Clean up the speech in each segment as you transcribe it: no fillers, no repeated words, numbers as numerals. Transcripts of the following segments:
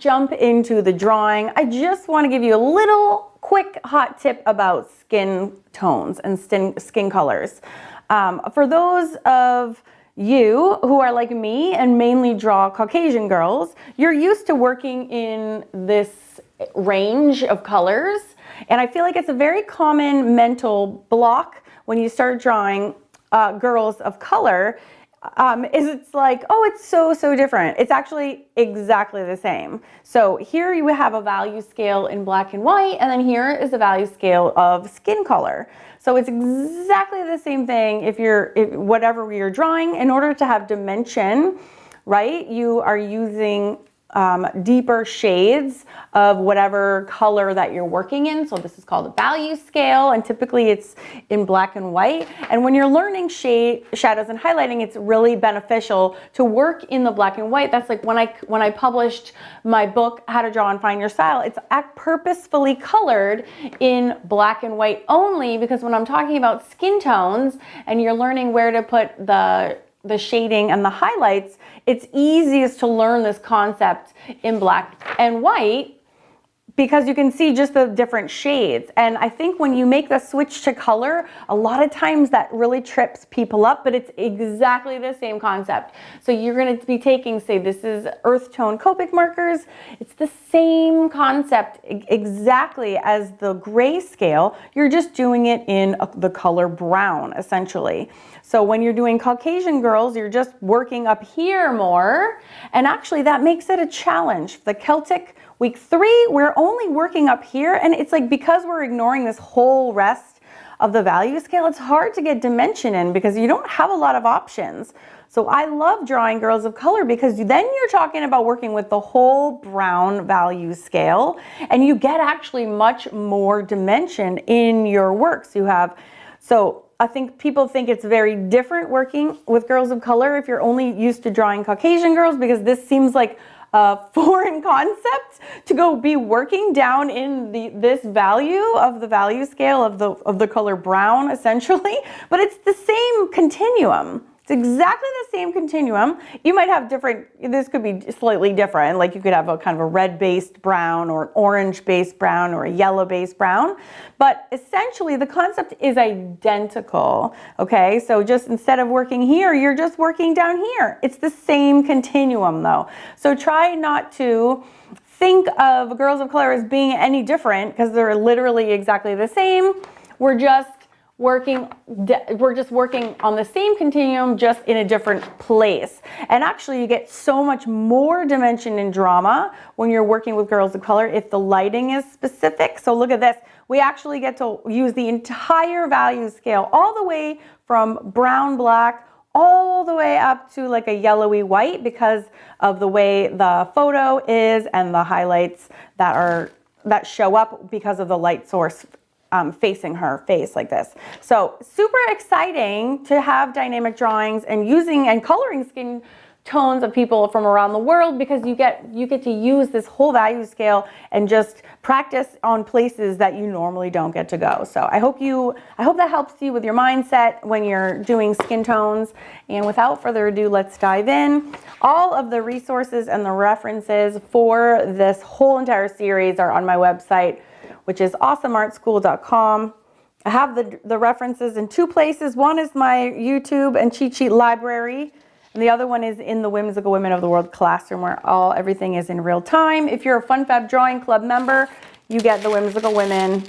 jump into the drawing, I just want to give you a little quick hot tip about skin tones and skin colors. For those of you who are like me and mainly draw Caucasian girls, you're used to working in this range of colors. And I feel like it's a very common mental block when you start drawing girls of color, is it's like, oh, it's so different. It's actually exactly the same. So here you have a value scale in black and white, and then here is a value scale of skin color. So it's exactly the same thing if whatever you're drawing. In order to have dimension, right, you are using deeper shades of whatever color that you're working in. So this is called a value scale, and typically it's in black and white. And when you're learning shadows and highlighting, it's really beneficial to work in the black and white. That's like when I published my book, How to Draw and Find Your Style, it's purposefully colored in black and white only, because when I'm talking about skin tones and you're learning where to put the shading and the highlights, it's easiest to learn this concept in black and white because you can see just the different shades. And I think when you make the switch to color, a lot of times that really trips people up, but it's exactly the same concept. So you're going to be taking, say this is earth tone Copic markers. It's the same concept exactly as the gray scale. You're just doing it in the color brown, essentially. So when you're doing Caucasian girls, you're just working up here more. And actually that makes it a challenge. The Celtic week 3, we're only working up here. And it's like, because we're ignoring this whole rest of the value scale, it's hard to get dimension in because you don't have a lot of options. So I love drawing girls of color because then you're talking about working with the whole brown value scale, and you get actually much more dimension in your works. So I think people think it's very different working with girls of color if you're only used to drawing Caucasian girls, because this seems like a foreign concept to go be working down in this value of the value scale of the color brown, essentially. But it's the same continuum. It's exactly the same continuum. You might have this could be slightly different. Like you could have a kind of a red-based brown or an orange-based brown or a yellow-based brown. But essentially the concept is identical, okay? So just instead of working here, you're just working down here. It's the same continuum though. So try not to think of girls of color as being any different because they're literally exactly the same. We're just working on the same continuum, just in a different place. And actually you get so much more dimension and drama when you're working with girls of color if the lighting is specific. So look at this. We actually get to use the entire value scale all the way from brown black all the way up to like a yellowy white because of the way the photo is and the highlights that show up because of the light source facing her face like this. So super exciting to have dynamic drawings and using and coloring skin tones of people from around the world, because you get to use this whole value scale and just practice on places that you normally don't get to go. So I hope that helps you with your mindset when you're doing skin tones. And without further ado, let's dive in. All of the resources and the references for this whole entire series are on my website, which is awesomeartschool.com. I have the references in 2 places. One is my YouTube and cheat sheet library, and the other one is in the Whimsical Women of the World classroom, where everything is in real time. If you're a Fun Fab Drawing Club member, you get the Whimsical Women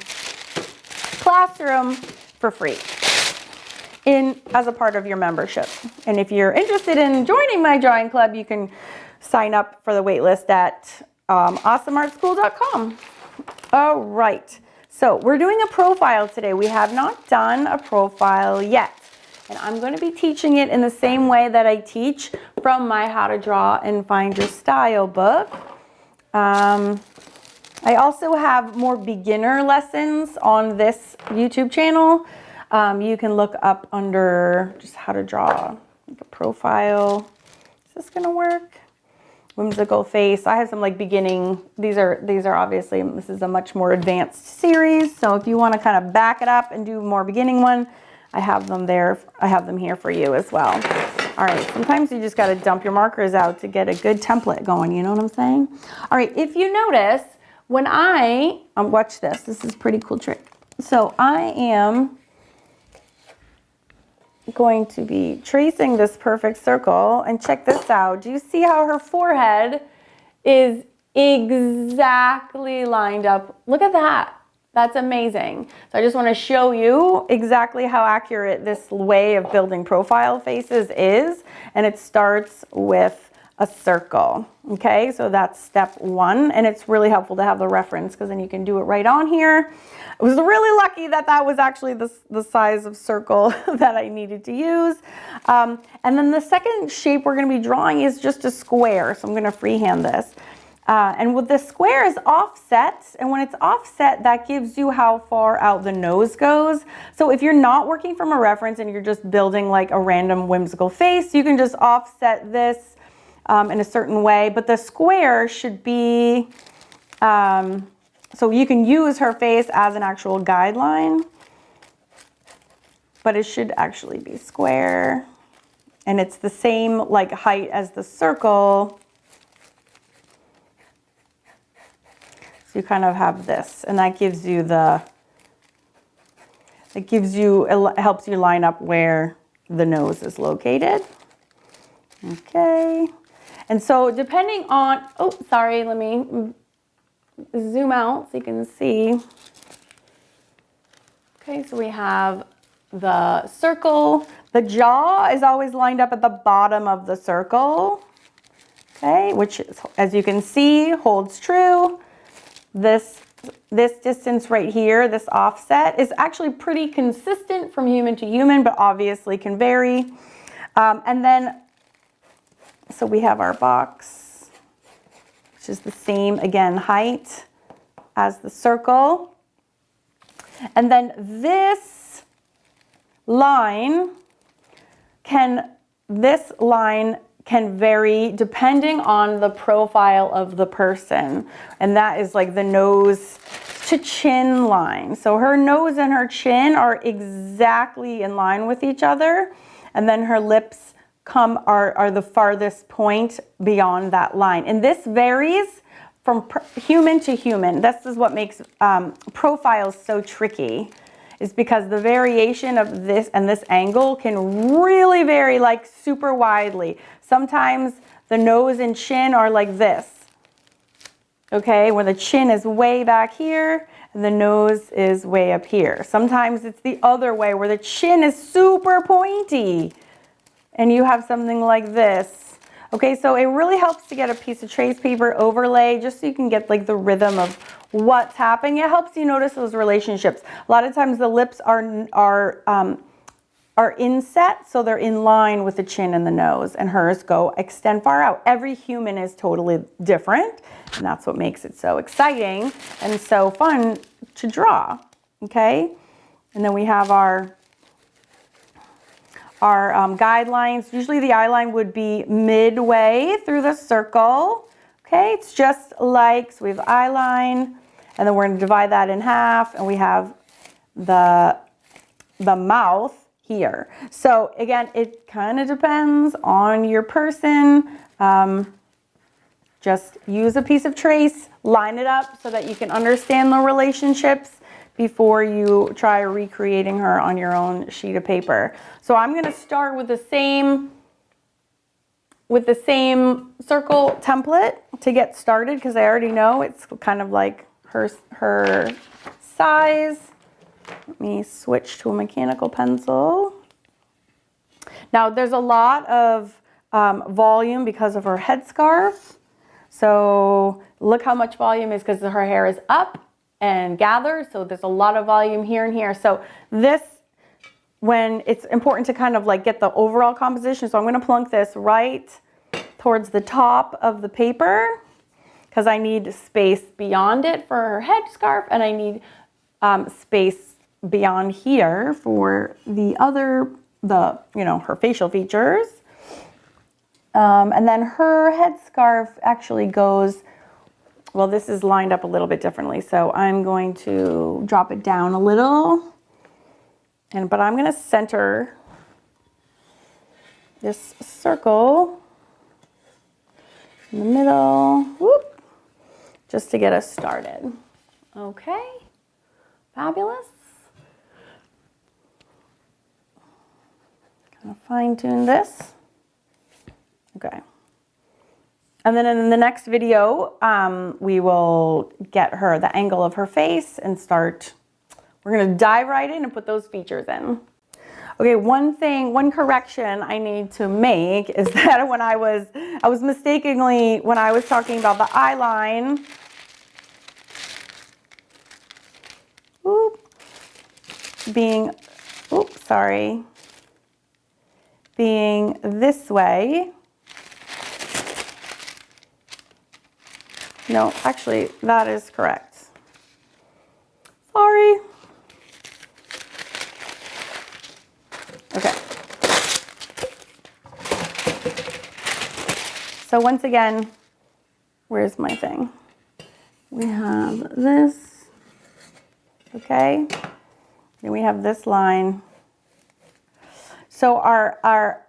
classroom for free as a part of your membership. And if you're interested in joining my drawing club, you can sign up for the wait list at awesomeartschool.com. All right, so we're doing a profile today. We have not done a profile yet, and I'm going to be teaching it in the same way that I teach from my How to Draw and Find Your Style book. I also have more beginner lessons on this YouTube channel. You can look up under just how to draw a profile. Is this going to work? Whimsical face. I have some like beginning. These are obviously, this is a much more advanced series. So if you want to kind of back it up and do more beginning one, I have them there. I have them here for you as well. All right, sometimes you just got to dump your markers out to get a good template going, you know what I'm saying? All right, if you notice, when I, watch this, this is a pretty cool trick. So I am going to be tracing this perfect circle, and check this out. Do you see how her forehead is exactly lined up? Look at that. That's amazing. So I just want to show you exactly how accurate this way of building profile faces is. And it starts with a circle. Okay, so that's step one. And it's really helpful to have the reference because then you can do it right on here. I was really lucky that that was actually the size of circle that I needed to use. And then the second shape we're going to be drawing is just a square. So I'm going to freehand this. And with the square is offset, and when it's offset, that gives you how far out the nose goes. So if you're not working from a reference and you're just building like a random whimsical face, you can just offset this in a certain way. But the square should be, so you can use her face as an actual guideline, but it should actually be square. And it's the same like height as the circle. So you kind of have this, and that gives you it helps you line up where the nose is located. Okay. And so depending on, oh, sorry, let me zoom out so you can see. Okay, so we have the circle. The jaw is always lined up at the bottom of the circle. Okay, which is, as you can see, holds true. This distance right here, this offset, is actually pretty consistent from human to human, but obviously can vary. And then, so we have our box, which is the same, again, height as the circle. And then this line can vary depending on the profile of the person. And that is like the nose to chin line. So her nose and her chin are exactly in line with each other. And then her lips are the farthest point beyond that line. And this varies from human to human. This is what makes profiles so tricky, is because the variation of this and this angle can really vary like super widely. Sometimes the nose and chin are like this, okay, where the chin is way back here and the nose is way up here. Sometimes it's the other way where the chin is super pointy and you have something like this. Okay, so it really helps to get a piece of trace paper overlay just so you can get like the rhythm of what's happening. It helps you notice those relationships. A lot of times the lips are inset, so they're in line with the chin and the nose, and hers extend far out. Every human is totally different, and that's what makes it so exciting and so fun to draw, okay? And then we have our guidelines. Usually the eye line would be midway through the circle, okay? It's just like, so we have eye line, and then we're gonna divide that in half, and we have the mouth here. So again, it kind of depends on your person. Just use a piece of trace, line it up so that you can understand the relationships before you try recreating her on your own sheet of paper. So I'm going to start with the same circle template to get started because I already know it's kind of like her size. Let me switch to a mechanical pencil. Now there's a lot of volume because of her headscarf. So look how much volume is because her hair is up and gathered. So there's a lot of volume here and here. So this, when it's important to kind of like get the overall composition. So I'm going to plunk this right towards the top of the paper because I need space beyond it for her headscarf, and I need space beyond here for her facial features. And then her headscarf actually goes, well, this is lined up a little bit differently. So I'm going to drop it down a little, but I'm going to center this circle in the middle, whoop, just to get us started. Okay, fabulous. Kind of fine tune this. Okay. And then in the next video, we will get her the angle of her face and start, we're gonna dive right in and put those features in. Okay, one correction I need to make is that when I was mistakenly, when I was talking about the eye line, being this way. No, actually, that is correct. Sorry. Okay. So once again, where's my thing? We have this, okay? Then we have this line. So our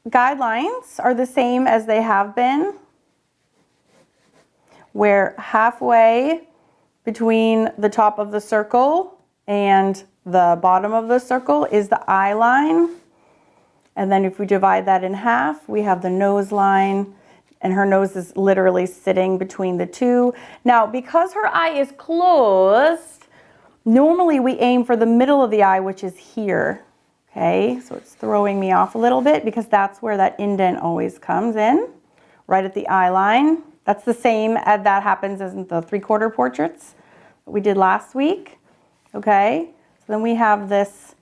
guidelines are the same as they have been, where halfway between the top of the circle and the bottom of the circle is the eye line. And then if we divide that in half, we have the nose line, and her nose is literally sitting between the two. Now, because her eye is closed, normally we aim for the middle of the eye, which is here. Okay, so it's throwing me off a little bit because that's where that indent always comes in, right at the eye line. That's the same as that happens as in the 3/4 portraits that we did last week. Okay, so then we have this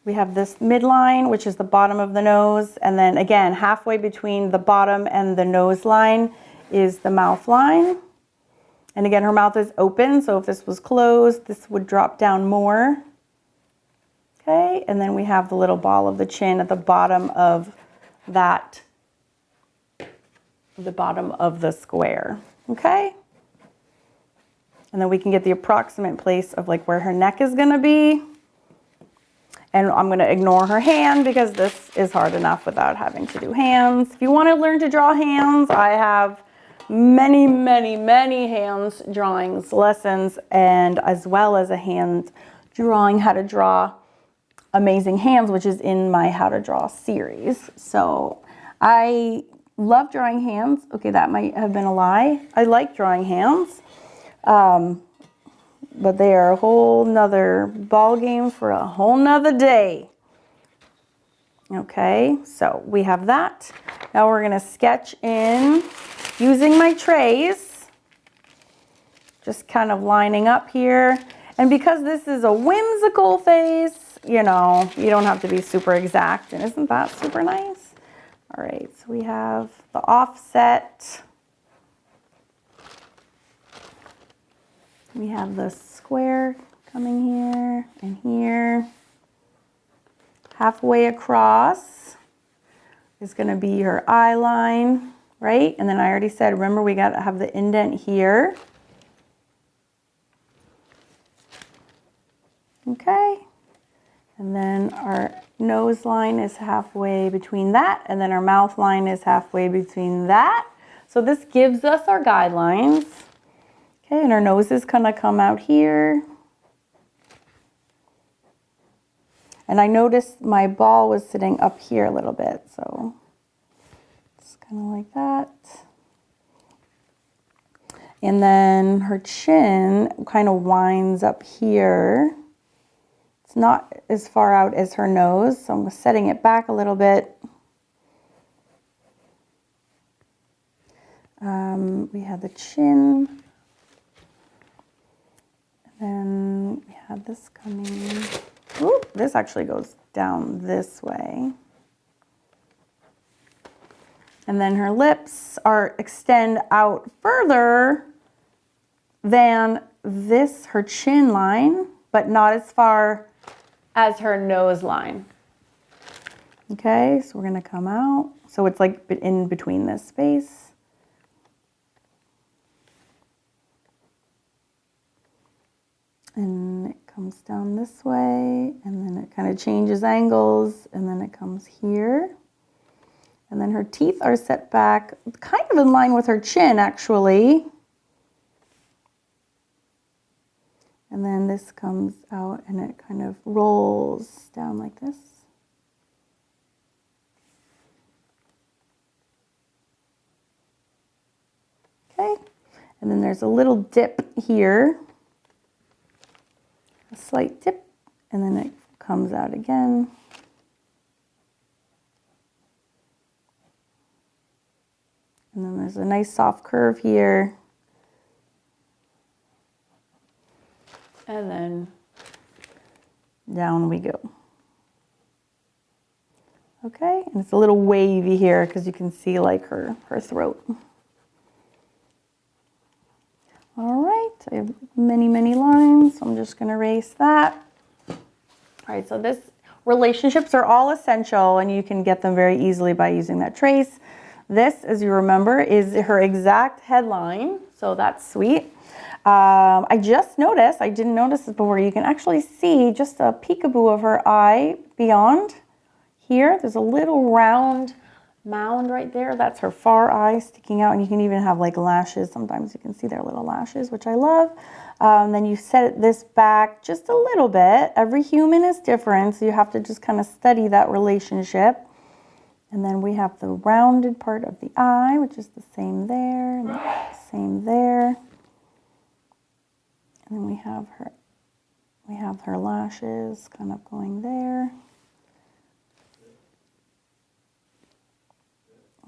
midline, which is the bottom of the nose, and then again, halfway between the bottom and the nose line is the mouth line. And again, her mouth is open, so if this was closed, this would drop down more. Okay, and then we have the little ball of the chin at the bottom of that, the bottom of the square. Okay, and then we can get the approximate place of like where her neck is gonna be. And I'm gonna ignore her hand because this is hard enough without having to do hands. If you wanna learn to draw hands, I have many, many, many hands drawings lessons, and as well as a hand drawing how to draw amazing hands, which is in my how to draw series. So I love drawing hands. Okay, that might have been a lie. I like drawing hands, but they are a whole nother ball game for a whole nother day. Okay, so we have that. Now we're gonna sketch in using my trays, just kind of lining up here. And because this is a whimsical face, you know, you don't have to be super exact. And isn't that super nice? All right, so we have the offset. We have the square coming here and here. Halfway across is going to be her eye line, right? And then I already said, remember, we got to have the indent here. Okay. And then our nose line is halfway between that, and then our mouth line is halfway between that. So this gives us our guidelines. Okay, and our nose is gonna come out here. And I noticed my ball was sitting up here a little bit, so it's kind of like that. And then her chin kind of winds up here. It's not as far out as her nose, so I'm setting it back a little bit. We have the chin. And then we have this coming. Ooh, this actually goes down this way. And then her lips extend out further than this, her chin line, but not as far as her nose line. Okay, so we're gonna come out. So it's like in between this space. And it comes down this way, and then it kind of changes angles, and then it comes here. And then her teeth are set back kind of in line with her chin, actually. And then this comes out and it kind of rolls down like this. Okay, and then there's a little dip here, a slight dip, and then it comes out again. And then there's a nice soft curve here. And then down we go. Okay, and it's a little wavy here because you can see like her throat. All right, I have many, many lines, so I'm just gonna erase that. All right, so relationships are all essential and you can get them very easily by using that trace. This, as you remember, is her exact headline, so that's sweet. I just noticed, I didn't notice this before, you can actually see just a peekaboo of her eye beyond here. There's a little round mound right there. That's her far eye sticking out, and you can even have like lashes. Sometimes you can see their little lashes, which I love. Then you set this back just a little bit. Every human is different, so you have to just kind of study that relationship. And then we have the rounded part of the eye, which is the same there, and the same there. And then we have her lashes kind of going there.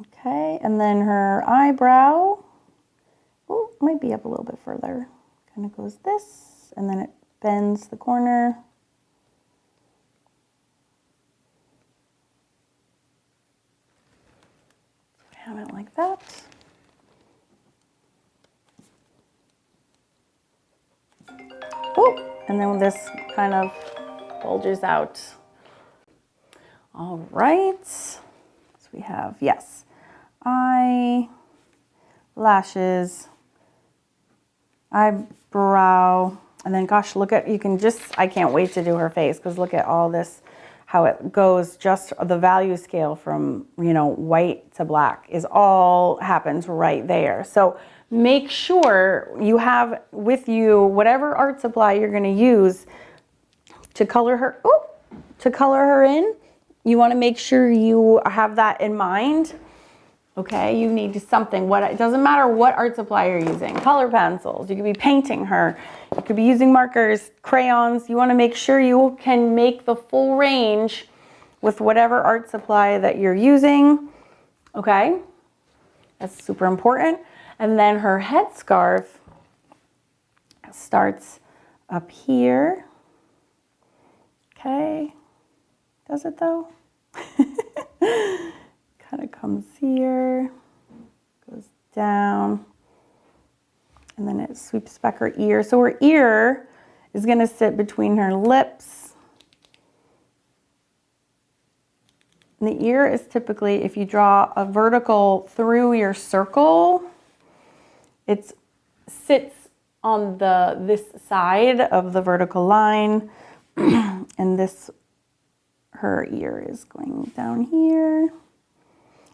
Okay, and then her eyebrow, oh, might be up a little bit further. Kind of goes this, and then it bends the corner. Have it like that. Oh, and then this kind of bulges out. All right, so we have, yes, eye, lashes, eyebrow, and then gosh, look at, I can't wait to do her face because look at all this, how it goes, just the value scale from, white to black happens right there. So make sure you have with you whatever art supply you're going to use to color her in. You want to make sure you have that in mind. Okay, you need something. It doesn't matter what art supply you're using. Color pencils. You could be painting her. You could be using markers, crayons. You want to make sure you can make the full range with whatever art supply that you're using. Okay, that's super important. And then her headscarf starts up here. Okay, does it though? Kind of comes here, goes down, and then it sweeps back her ear. So her ear is going to sit between her lips. And the ear is typically, if you draw a vertical through your circle, it sits on this side of the vertical line, and her ear is going down here.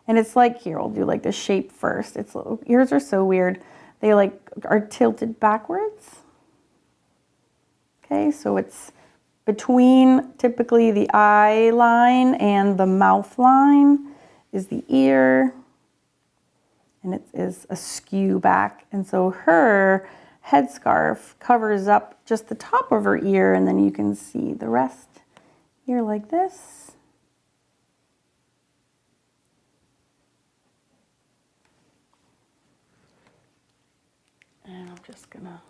And it's like, here, we'll do like the shape first. Ears are so weird. They are tilted backwards. Okay, so it's between typically the eye line and the mouth line is the ear. And it is askew back. And so her headscarf covers up just the top of her ear, and then you can see the rest here like this. And I'm just gonna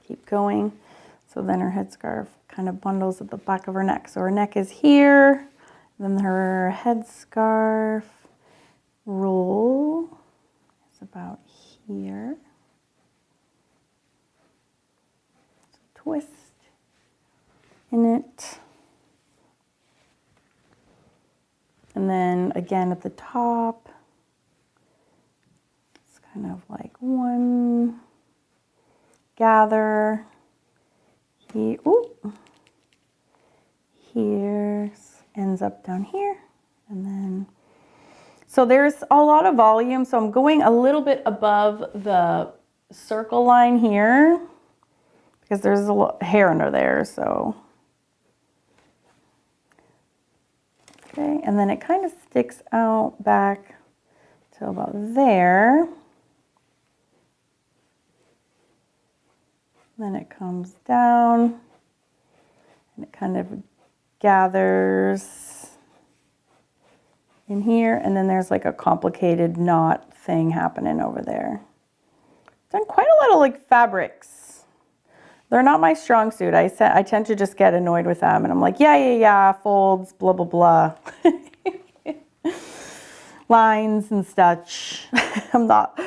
keep going. So then her headscarf kind of bundles at the back of her neck. So her neck is here, then her headscarf roll is about here. So twist in it. And then again at the top, it's kind of like one gather. here, ends up down here, and then, so there's a lot of volume, so I'm going a little bit above the circle line here, because there's a lot hair under there, so. Okay, and then it kind of sticks out back to about there. Then it comes down and it kind of gathers in here, and then there's like a complicated knot thing happening over there. Done quite a lot of like fabrics. They're not my strong suit. I tend to just get annoyed with them, and I'm like, yeah, folds, blah, blah, blah. Lines and such. I'm not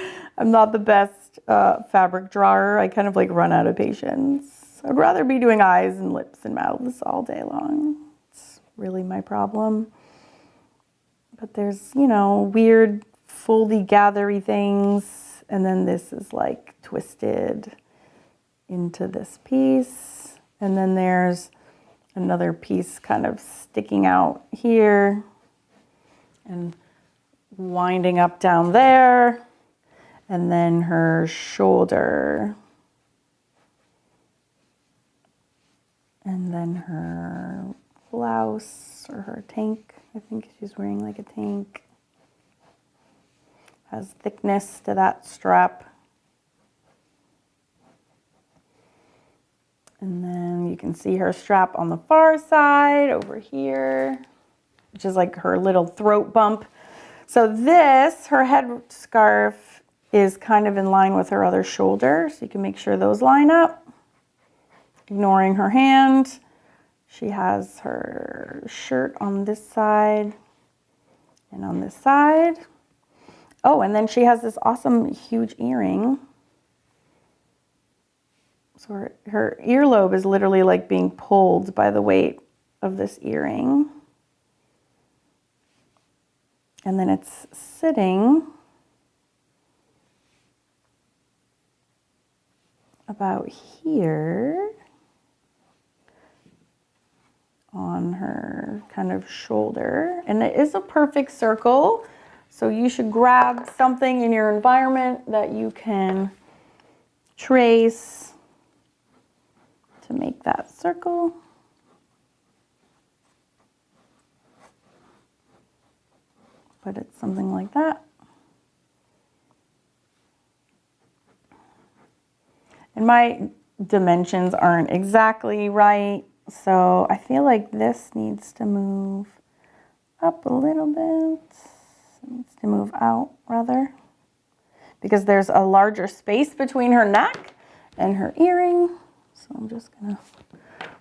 the best fabric drawer. I kind of like run out of patience. I'd rather be doing eyes and lips and mouths all day long. It's really my problem. But there's, you know, weird foldy gathery things, and then this is like twisted into this piece, and then there's another piece kind of sticking out here and winding up down there, and then her shoulder, and then her blouse or her tank. I think she's wearing like a tank. Has thickness to that strap. And then you can see her strap on the far side over here, which is like her little throat bump. So this, her head scarf, is kind of in line with her other shoulder. So you can make sure those line up. Ignoring her hand. She has her shirt on this side and on this side. Oh, and then she has this awesome huge earring. So her earlobe is literally like being pulled by the weight of this earring. And then it's sitting about here on her kind of shoulder. And it is a perfect circle. So you should grab something in your environment that you can trace to make that circle. But it's something like that. And my dimensions aren't exactly right, so I feel like this needs to move up a little bit. It needs to move out, rather, because there's a larger space between her neck and her earring. So I'm just gonna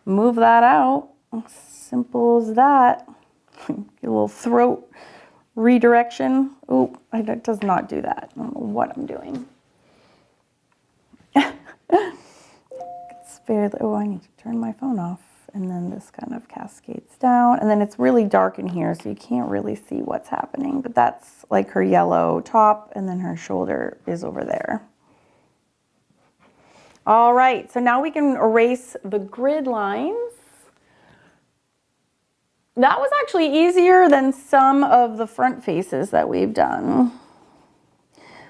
move that out. Simple as that. Get a little throat redirection. Oh, it does not do that. I don't know what I'm doing. It's fairly, oh, I need to turn my phone off. And then this kind of cascades down. And then it's really dark in here, so you can't really see what's happening. But that's like her yellow top, and then her shoulder is over there. All right, so now we can erase the grid lines. That was actually easier than some of the front faces that we've done.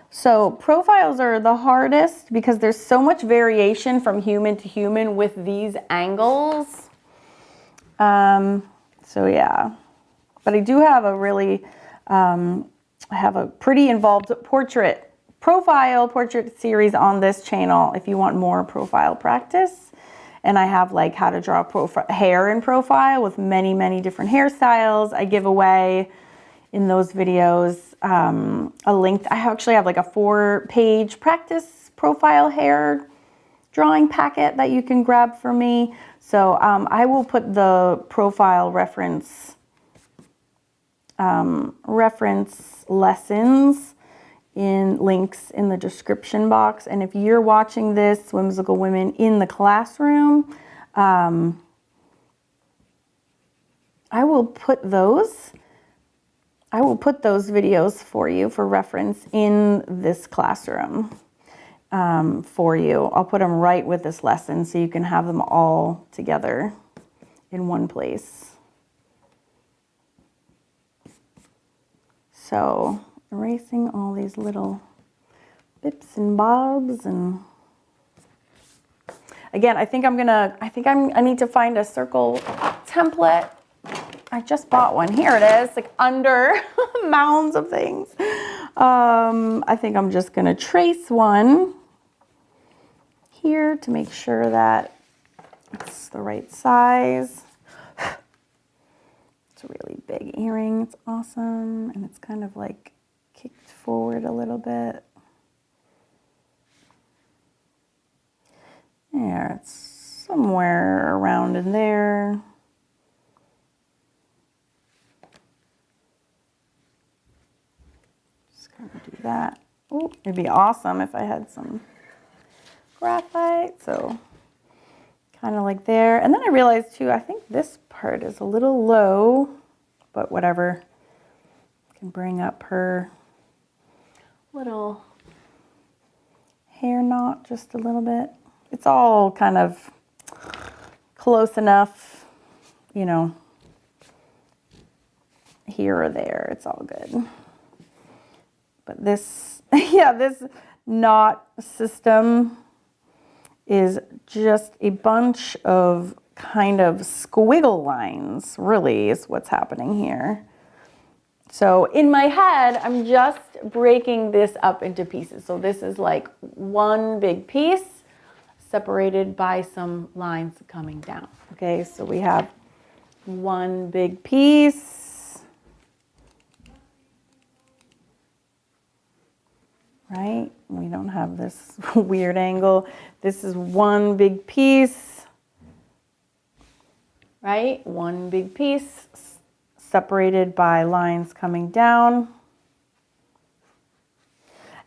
So profiles are the hardest because there's so much variation from human to human with these angles. So yeah, but I do have a really, I have a pretty involved portrait series on this channel if you want more profile practice. And I have like how to draw hair in profile with many, many different hairstyles. I give away in those videos a link. I actually have like a 4-page practice profile hair drawing packet that you can grab for me. So I will put the profile reference lessons in links in the description box. And if you're watching this, Whimsical Women, in the classroom, I will put those videos for you for reference in this classroom for you. I'll put them right with this lesson so you can have them all together in one place. So erasing all these little bips and bobs, and again, I need to find a circle template. I just bought one. Here it is, like under mounds of things. I think I'm just gonna trace one here to make sure that it's the right size. It's a really big earring. It's awesome. And it's kind of like kicked forward a little bit. There, it's somewhere around in there. Just gonna do that. Oh, it'd be awesome if I had some graphite. So kind of like there. And then I realized too, I think this part is a little low, but whatever. I can bring up her little hair knot just a little bit. It's all kind of close enough, you know, here or there. It's all good. But this, yeah, this knot system is just a bunch of kind of squiggle lines, really, is what's happening here. So in my head, I'm just breaking this up into pieces. So this is like one big piece separated by some lines coming down. Okay, so we have one big piece, right? We don't have this weird angle. This is one big piece, right? One big piece separated by lines coming down.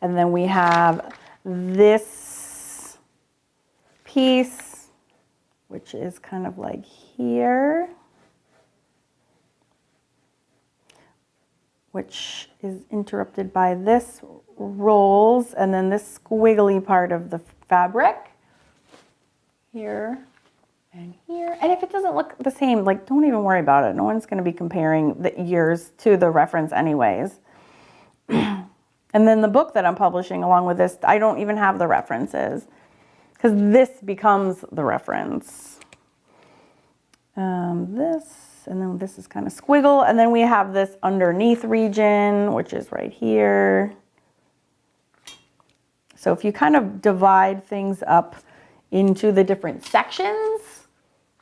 And then we have this piece, which is kind of like here, which is interrupted by this rolls, and then this squiggly part of the fabric here and here. And if it doesn't look the same, like, don't even worry about it. No one's going to be comparing the ears to the reference anyways. And then the book that I'm publishing along with this, I don't even have the references because this becomes the reference. This, and then this is kind of squiggle. And then we have this underneath region, which is right here. So if you kind of divide things up into the different sections,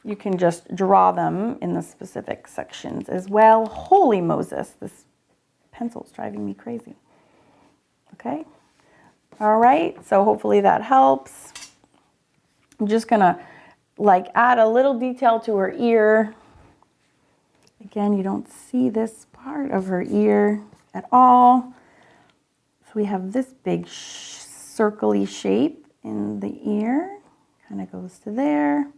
you can just draw them in the specific sections as well. Holy Moses, this pencil's driving me crazy. Okay, all right, so hopefully that helps. I'm just gonna like add a little detail to her ear. Again, you don't see this part of her ear at all. So we have this big circly shape in the ear, kind of goes to there.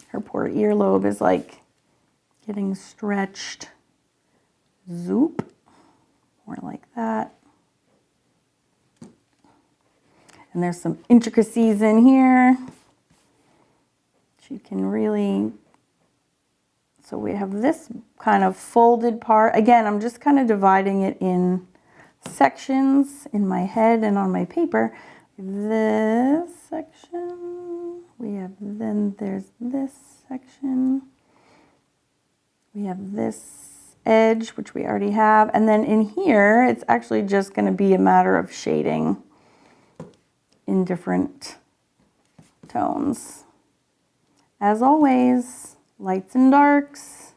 Her poor earlobe is like getting stretched. Zoop, more like that. And there's some intricacies in here. You can really, so we have this kind of folded part. Again, I'm just kind of dividing it in sections in my head and on my paper. This section, we have, then there's this section. We have this edge, which we already have. And then in here, it's actually just going to be a matter of shading in different tones. As always, lights and darks.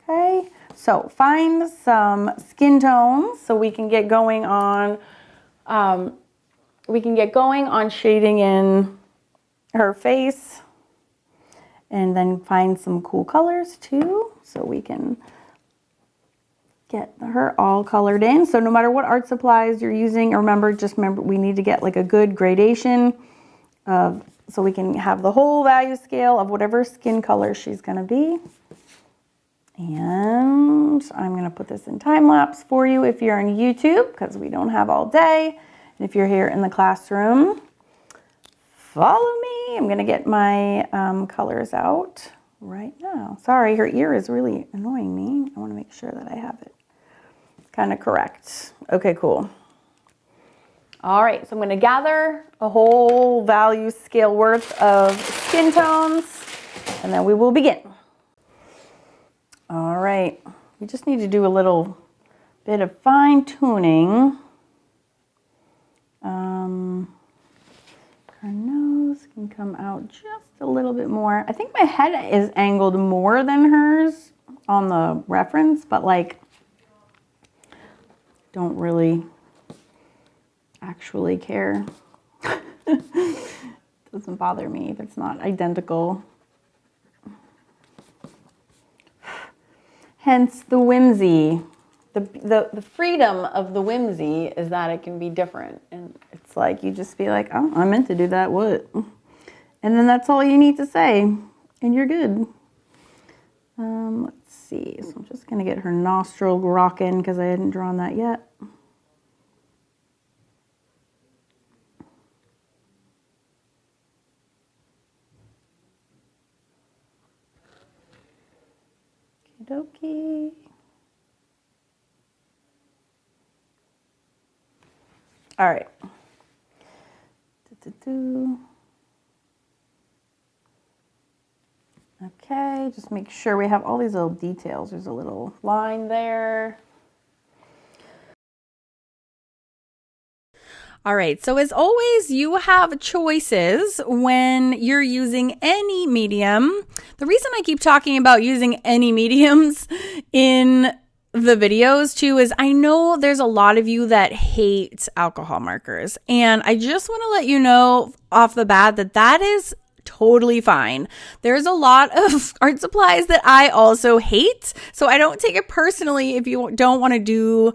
Okay, so find some skin tones so we can get going on. Shading in her face, and then find some cool colors too, so we can get her all colored in. So no matter what art supplies you're using, just remember we need to get like a good gradation of, so we can have the whole value scale of whatever skin color she's gonna be. And I'm gonna put this in time lapse for you if you're on YouTube, because we don't have all day. And if you're here in the classroom, follow me. I'm gonna get my colors out right now. Sorry, her ear is really annoying me. I wanna make sure that I have it kind of correct. Okay, cool. All right, so I'm gonna gather a whole value scale worth of skin tones, and then we will begin. All right, we just need to do a little bit of fine tuning. Her nose can come out just a little bit more. I think my head is angled more than hers on the reference, but like, don't really actually care. Doesn't bother me if it's not identical. Hence the whimsy. The freedom of the whimsy is that it can be different. And it's like, you just be like, oh, I meant to do that, what? And then that's all you need to say, and you're good. Let's see, so I'm just gonna get her nostril rocking because I hadn't drawn that yet. Okie dokie. All right. Okay, just make sure we have all these little details. There's a little line there. All right, so as always, you have choices when you're using any medium. The reason I keep talking about using any mediums in the videos too is I know there's a lot of you that hate alcohol markers, and I just want to let you know off the bat that that is totally fine. There's a lot of art supplies that I also hate, so I don't take it personally if you don't want to do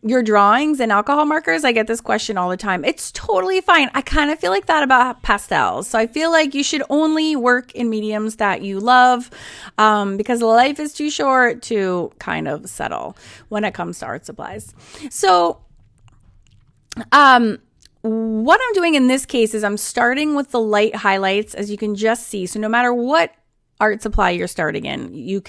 your drawings and alcohol markers. I get this question all the time. It's totally fine. I kind of feel like that about pastels. So I feel like you should only work in mediums that you love, because life is too short to kind of settle when it comes to art supplies. So what I'm doing in this case is I'm starting with the light highlights, as you can just see. So no matter what art supply you're starting in, you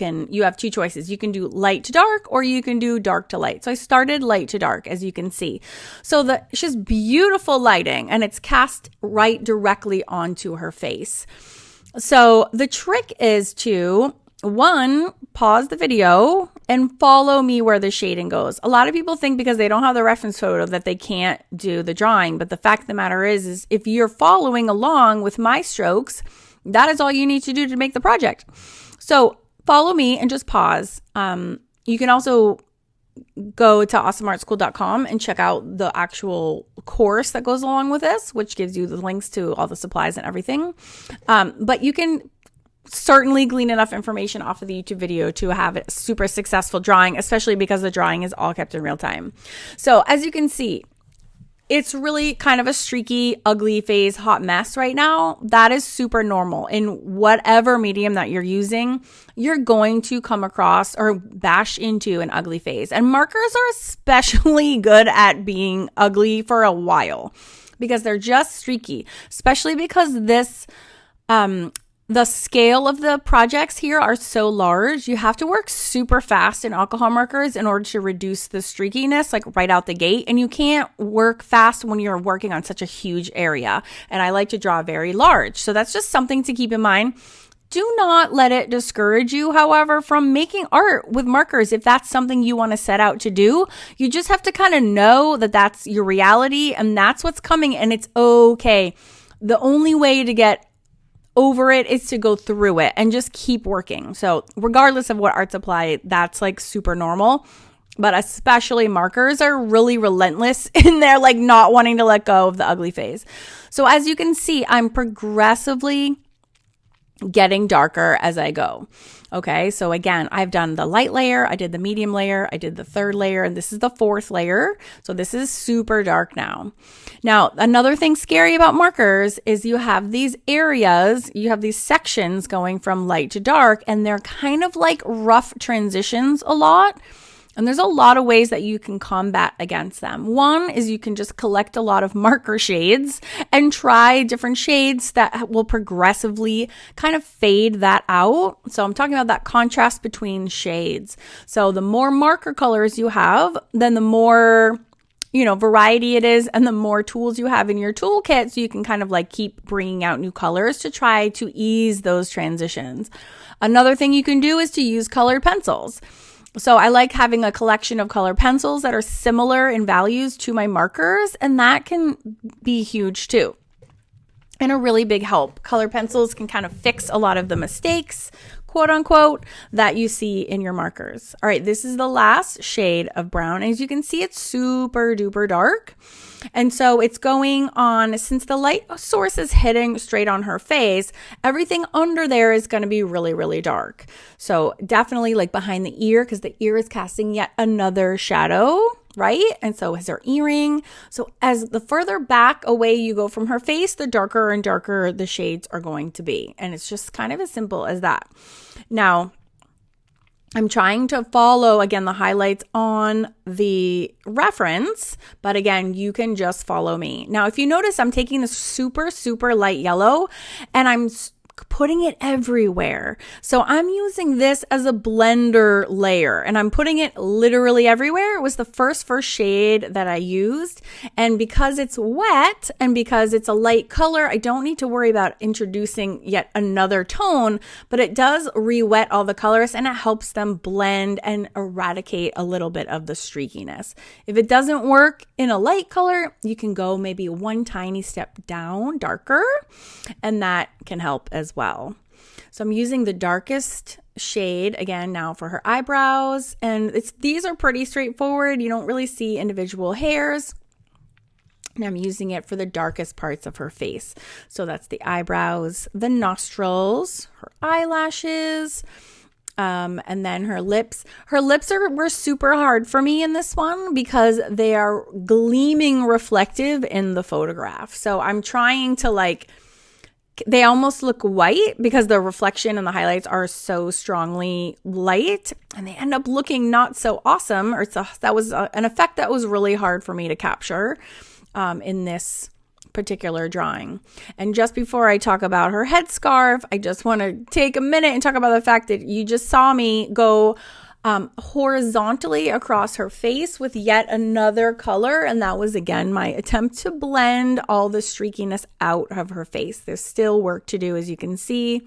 have two choices. You can do light to dark, or you can do dark to light. So I started light to dark, as you can see. So it's just beautiful lighting, and it's cast right directly onto her face. So the trick is to, one, pause the video and follow me where the shading goes. A lot of people think because they don't have the reference photo that they can't do the drawing. But the fact of the matter is if you're following along with my strokes, that is all you need to do to make the project. So follow me and just pause. You can also go to awesomeartschool.com and check out the actual course that goes along with this, which gives you the links to all the supplies and everything. But you can certainly glean enough information off of the YouTube video to have a super successful drawing, especially because the drawing is all kept in real time. So as you can see, it's really kind of a streaky, ugly face, hot mess right now. That is super normal. In whatever medium that you're using, you're going to come across or bash into an ugly face. And markers are especially good at being ugly for a while because they're just streaky, especially because this, the scale of the projects here are so large. You have to work super fast in alcohol markers in order to reduce the streakiness, like right out the gate. And you can't work fast when you're working on such a huge area. And I like to draw very large. So that's just something to keep in mind. Do not let it discourage you, however, from making art with markers. If that's something you want to set out to do, you just have to kind of know that that's your reality and that's what's coming, and it's okay. The only way to get over it is to go through it and just keep working. So regardless of what art supply, that's like super normal, but especially markers are really relentless in their like not wanting to let go of the ugly face. So as you can see, I'm progressively getting darker as I go. Okay, so again, I've done the light layer, I did the medium layer, I did the third layer, and this is the fourth layer. So this is super dark now. Now, another thing scary about markers is you have these areas, you have these sections going from light to dark, and they're kind of like rough transitions a lot. And there's a lot of ways that you can combat against them. One is you can just collect a lot of marker shades and try different shades that will progressively kind of fade that out. So I'm talking about that contrast between shades. So the more marker colors you have, then the more variety it is, and the more tools you have in your toolkit, so you can kind of like keep bringing out new colors to try to ease those transitions. Another thing you can do is to use colored pencils. So I like having a collection of colored pencils that are similar in values to my markers, and that can be huge too. And a really big help. Colored pencils can kind of fix a lot of the mistakes, quote unquote, that you see in your markers. All right, this is the last shade of brown. As you can see, it's super duper dark. And so it's going on, since the light source is hitting straight on her face, everything under there is going to be really, really dark. So definitely like behind the ear, because the ear is casting yet another shadow, right? And so is her earring. So as the further back away you go from her face, the darker and darker the shades are going to be. And it's just kind of as simple as that. Now, I'm trying to follow, again, the highlights on the reference, but again, you can just follow me. Now, if you notice, I'm taking this super, super light yellow and I'm putting it everywhere. So I'm using this as a blender layer, and I'm putting it literally everywhere. It was the first shade that I used. And because it's wet and because it's a light color, I don't need to worry about introducing yet another tone, but it does re-wet all the colors and it helps them blend and eradicate a little bit of the streakiness. If it doesn't work in a light color, you can go maybe one tiny step down, darker, and that can help as well. So I'm using the darkest shade again now for her eyebrows, and these are pretty straightforward. You don't really see individual hairs. And I'm using it for the darkest parts of her face. So that's the eyebrows, the nostrils, her eyelashes, and then her lips. Her lips were super hard for me in this one because they are gleaming reflective in the photograph. So I'm trying to they almost look white because the reflection and the highlights are so strongly light, and they end up looking not so awesome. That was an effect that was really hard for me to capture in this particular drawing. And just before I talk about her headscarf, I just want to take a minute and talk about the fact that you just saw me go horizontally across her face with yet another color, and that was again my attempt to blend all the streakiness out of her face. There's still work to do, as you can see.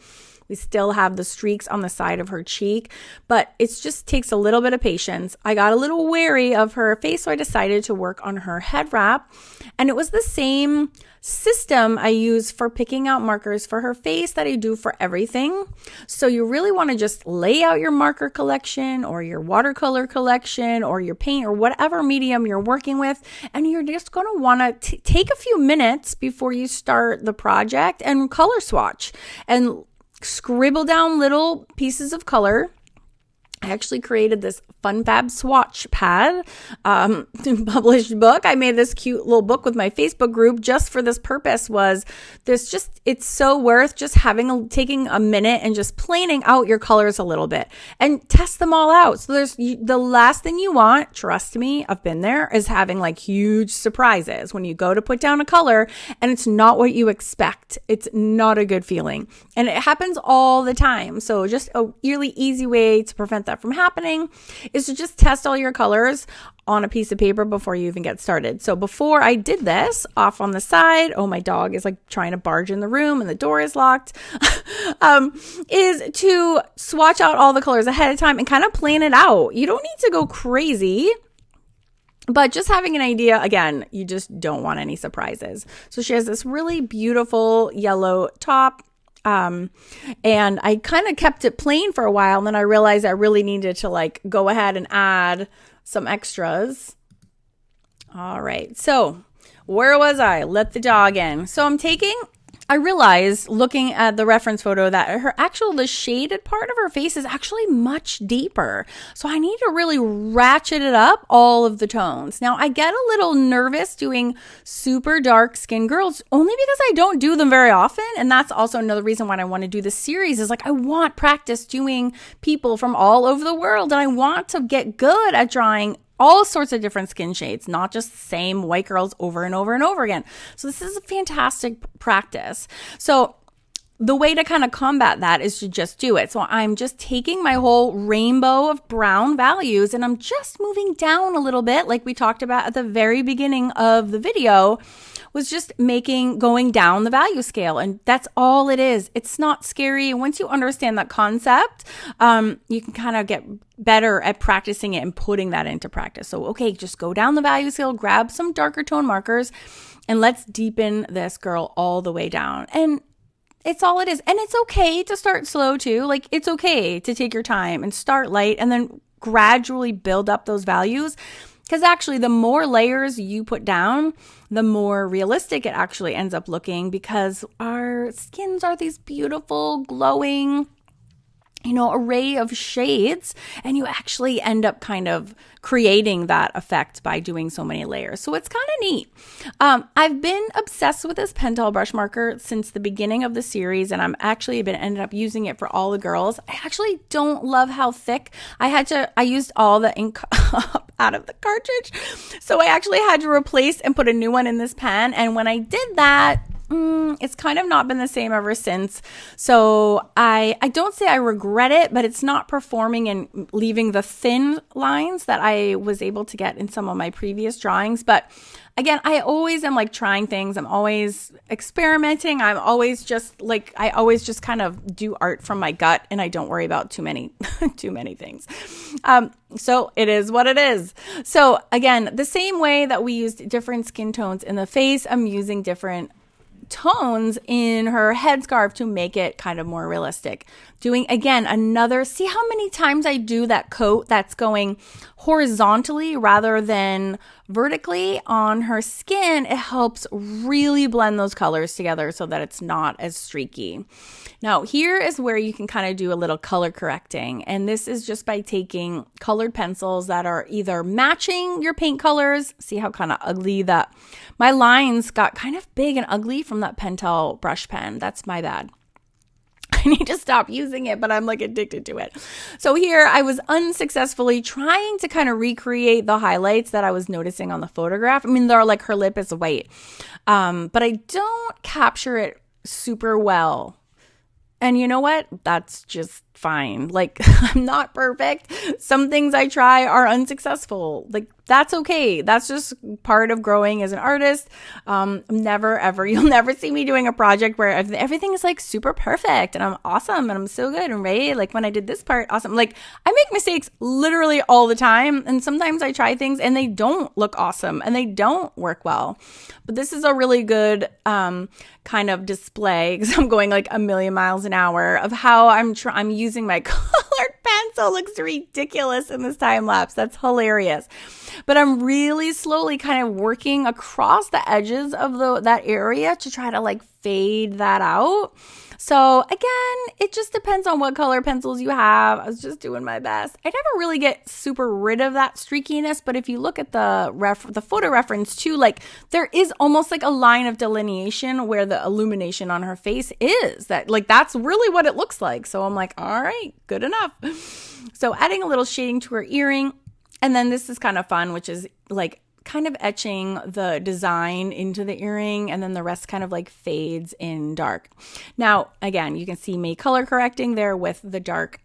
We still have the streaks on the side of her cheek, but it just takes a little bit of patience. I got a little wary of her face, so I decided to work on her head wrap, and it was the same system I use for picking out markers for her face that I do for everything. So you really want to just lay out your marker collection or your watercolor collection or your paint or whatever medium you're working with, and you're just going to want to take a few minutes before you start the project and color swatch and scribble down little pieces of color. I actually created this Fun Fab Swatch pad, published book. I made this cute little book with my Facebook group just for this purpose. It's so worth just taking a minute and just planning out your colors a little bit and test them all out. So the last thing you want, trust me, I've been there, is having huge surprises when you go to put down a color and it's not what you expect. It's not a good feeling. And it happens all the time. So just a really easy way to prevent that from happening is to just test all your colors on a piece of paper before you even get started. So before I did this, off on the side, my dog is trying to barge in the room and the door is locked, is to swatch out all the colors ahead of time and kind of plan it out. You don't need to go crazy, but just having an idea, again, you just don't want any surprises. So she has this really beautiful yellow top. And I kind of kept it plain for a while, and then I realized I really needed to go ahead and add some extras. All right, so where was I? Let the dog in. So I'm taking I realized looking at the reference photo that the shaded part of her face is actually much deeper. So I need to really ratchet it up all of the tones. Now I get a little nervous doing super dark skin girls only because I don't do them very often. And that's also another reason why I want to do this series is like, I want practice doing people from all over the world. And I want to get good at drawing all sorts of different skin shades, not just the same white girls over and over and over again. So this is a fantastic practice. So the way to kind of combat that is to just do it. So I'm just taking my whole rainbow of brown values and I'm just moving down a little bit, like we talked about at the very beginning of the video, was just going down the value scale. And that's all it is. It's not scary. Once you understand that concept, you can kind of get better at practicing it and putting that into practice. So, okay, just go down the value scale, grab some darker tone markers, and let's deepen this girl all the way down. And it's all it is. And it's okay to start slow too. Like, it's okay to take your time and start light and then gradually build up those values. Because actually, the more layers you put down, the more realistic it actually ends up looking, because our skins are these beautiful, glowing, array of shades, and you actually end up kind of creating that effect by doing so many layers. So it's kind of neat. I've been obsessed with this Pentel brush marker since the beginning of the series, and ended up using it for all the girls. I actually don't love how thick. I used all the ink up out of the cartridge, so I actually had to replace and put a new one in this pen. And when I did that, it's kind of not been the same ever since. So I don't say I regret it, but it's not performing and leaving the thin lines that I was able to get in some of my previous drawings. But again, I always am like trying things. I'm always experimenting. I always just kind of do art from my gut, and I don't worry about too many things. So it is what it is. So again, the same way that we used different skin tones in the face, I'm using different tones in her headscarf to make it kind of more realistic. Doing again see how many times I do that coat that's going horizontally rather than vertically on her skin. It helps really blend those colors together so that it's not as streaky. Now here is where you can kind of do a little color correcting, and this is just by taking colored pencils that are either matching your paint colors. See how kind of ugly that my lines got kind of big and ugly from that Pentel brush pen. That's my bad. I need to stop using it, but I'm like addicted to it. So here I was unsuccessfully trying to kind of recreate the highlights that I was noticing on the photograph. I mean, they're like, her lip is white, but I don't capture it super well. And you know what? That's just fine. Like, I'm not perfect. Some things I try are unsuccessful. Like, that's okay. That's just part of growing as an artist. You'll never see me doing a project where everything is like super perfect and I'm awesome and I'm so good and right. Like when I did this part, awesome. Like I make mistakes literally all the time. And sometimes I try things and they don't look awesome and they don't work well. But this is a really good kind of display, because I'm going like a million miles an hour, of how I'm using my colored pencil. It looks ridiculous in this time lapse. That's hilarious. But I'm really slowly kind of working across the edges of that area to try to like fade that out. So again, it just depends on what color pencils you have. I was just doing my best. I never really get super rid of that streakiness, but if you look at the photo reference too, like there is almost like a line of delineation where the illumination on her face is. That's really what it looks like. So I'm like, all right, good enough. So adding a little shading to her earring. And then this is kind of fun, which is like kind of etching the design into the earring, and then the rest kind of like fades in dark. Now, again, you can see me color correcting there with the dark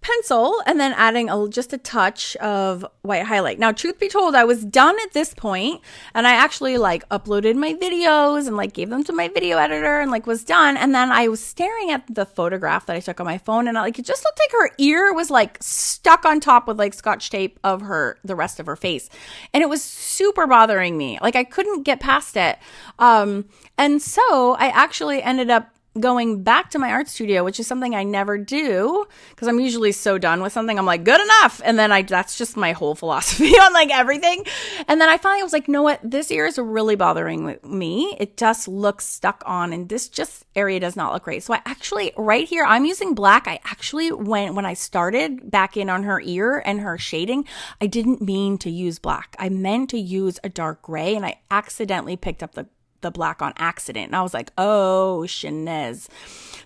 pencil, and then adding just a touch of white highlight. Now, truth be told, I was done at this point, and I actually like uploaded my videos and like gave them to my video editor and like was done. And then I was staring at the photograph that I took on my phone, and it just looked like her ear was like stuck on top with like Scotch tape of the rest of her face, and it was super bothering me. Like I couldn't get past it, and so I actually ended up going back to my art studio, which is something I never do because I'm usually so done with something. I'm like, good enough. And then that's just my whole philosophy on like everything. And then I finally was like, you know what? This ear is really bothering me. It just looks stuck on and this area does not look great. So I actually, right here, I'm using black. I actually when I started back in on her ear and her shading, I didn't mean to use black. I meant to use a dark gray and I accidentally picked up the black on accident. And I was like, oh, shenez.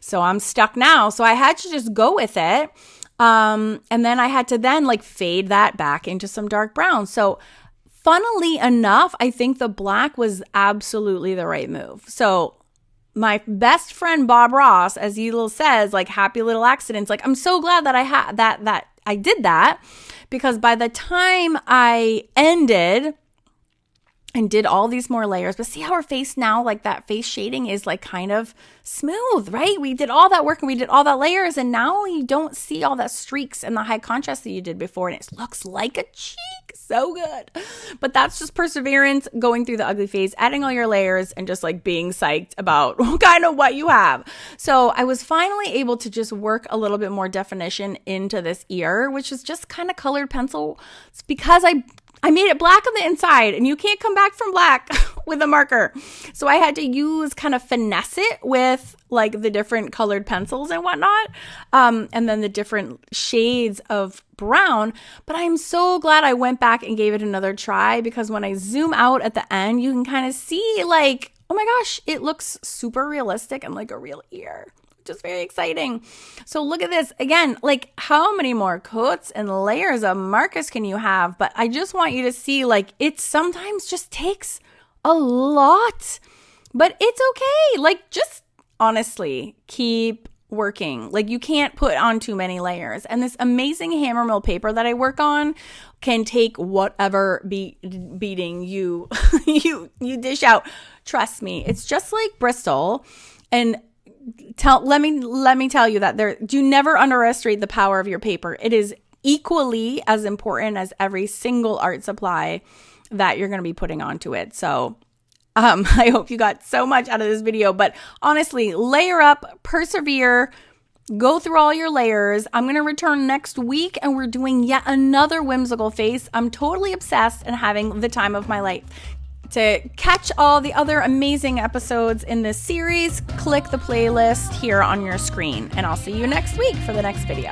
So I'm stuck now. So I had to just go with it. And then I had to then like fade that back into some dark brown. So funnily enough, I think the black was absolutely the right move. So my best friend, Bob Ross, as he says, like happy little accidents. Like, I'm so glad that I had that I did that, because by the time I ended and did all these more layers, but see how her face now, like that face shading is like kind of smooth, right? We did all that work and we did all that layers, and now you don't see all that streaks and the high contrast that you did before, and it looks like a cheek. So good. But that's just perseverance, going through the ugly phase, adding all your layers, and just like being psyched about kind of what you have. So I was finally able to just work a little bit more definition into this ear, which is just kind of colored pencil. It's because I made it black on the inside, and you can't come back from black with a marker. So I had to kind of finesse it with like the different colored pencils and whatnot. And then the different shades of brown. But I'm so glad I went back and gave it another try, because when I zoom out at the end, you can kind of see like, oh my gosh, it looks super realistic and like a real ear. Just very exciting. So look at this again, like how many more coats and layers of markers can you have? But I just want you to see, like, it sometimes just takes a lot, but it's okay. Like, just honestly keep working. Like, you can't put on too many layers. And this amazing hammer mill paper that I work on can take whatever beating you you dish out. Trust me, it's just like Bristol. And let me tell you that do never underestimate the power of your paper. It is equally as important as every single art supply that you're going to be putting onto it. So I hope you got so much out of this video, but honestly, layer up, persevere, go through all your layers. I'm going to return next week and we're doing yet another whimsical face. I'm totally obsessed and having the time of my life. To catch all the other amazing episodes in this series, click the playlist here on your screen, and I'll see you next week for the next video.